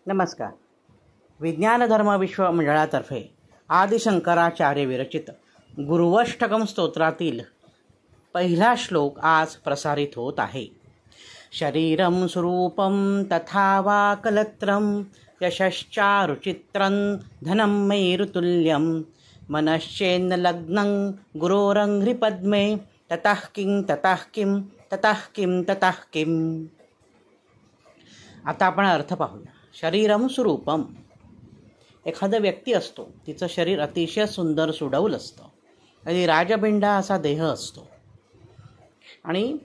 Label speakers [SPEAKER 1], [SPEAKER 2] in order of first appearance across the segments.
[SPEAKER 1] नमस्कार. विज्ञान धर्म विश्व मंडळातर्फे आदिशंकराचार्य विरचित गुरुवष्टकम स्तोत्रातील पहिला श्लोक आज प्रसारित होत आहे. शरीरम स्वरूपम तथा वा कलत्रम यशश्चारुचित्रं धनं मेरुतुल्यं मनश्चेन्न लग्नं गुरोरंघ्रिपद्मे ततः किं ततः किं ततः किं ततः किं. आता आपण अर्थ पाहूया. शरीरम स्वरूपम, एखादा व्यक्ती असतो, तिचं शरीर अतिशय सुंदर सुडौल असतं आणि राजबिंडा असा देह असतो. आणि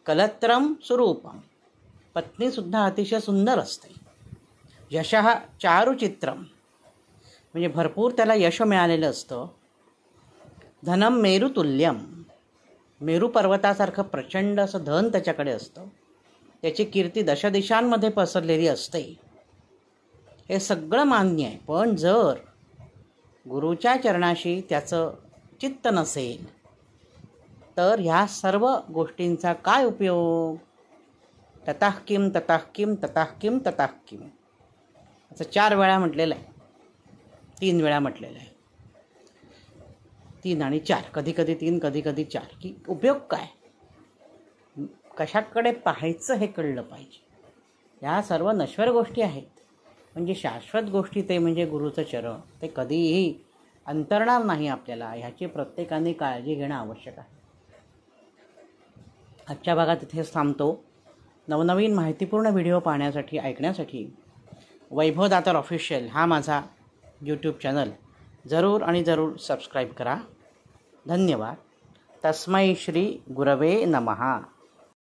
[SPEAKER 1] कलत्रम स्वरूपम, पत्नीसुद्धा अतिशय सुंदर असते. यशः चारुचित्रम, म्हणजे भरपूर त्याला यश मिळालेलं असतं. धनम मेरुतुल्यम, मेरू पर्वतासारखं प्रचंड असं धन त्याच्याकडे असतं. त्याची कीर्ती दशदिशांमध्ये पसरलेली असते. हे सगळं मान्य आहे. पण जर गुरुच्या चरणाशी त्याचं चित्त नसेल तर ह्या सर्व गोष्टींचा काय उपयोग? ततः किं ततः किं ततः किं ततः किं असं 4 वेळा म्हटलेलं आहे, 3 वेळा म्हटलेलं आहे. 3 आणि 4, कधी कधी 3 कधी कधी 4. की उपयोग काय? कशाकडे पाहायचं हे कळलं पाहिजे. ह्या सर्व नश्वर गोष्टी आहेत, म्हणजे शाश्वत गोष्टी ते म्हणजे गुरुचं चरण, ते कधीही अंतरणार नाही आपल्याला. ह्याची प्रत्येकाने काळजी घेणं आवश्यक आहे. आजच्या भागात इथेच थांबतो. नवनवीन माहितीपूर्ण व्हिडिओ पाहण्यासाठी, ऐकण्यासाठी वैभव दातार ऑफिशियल हा माझा यूट्यूब चॅनल जरूर आणि जरूर सबस्क्राईब करा. धन्यवाद. तस्मै श्री गुरवे नमः.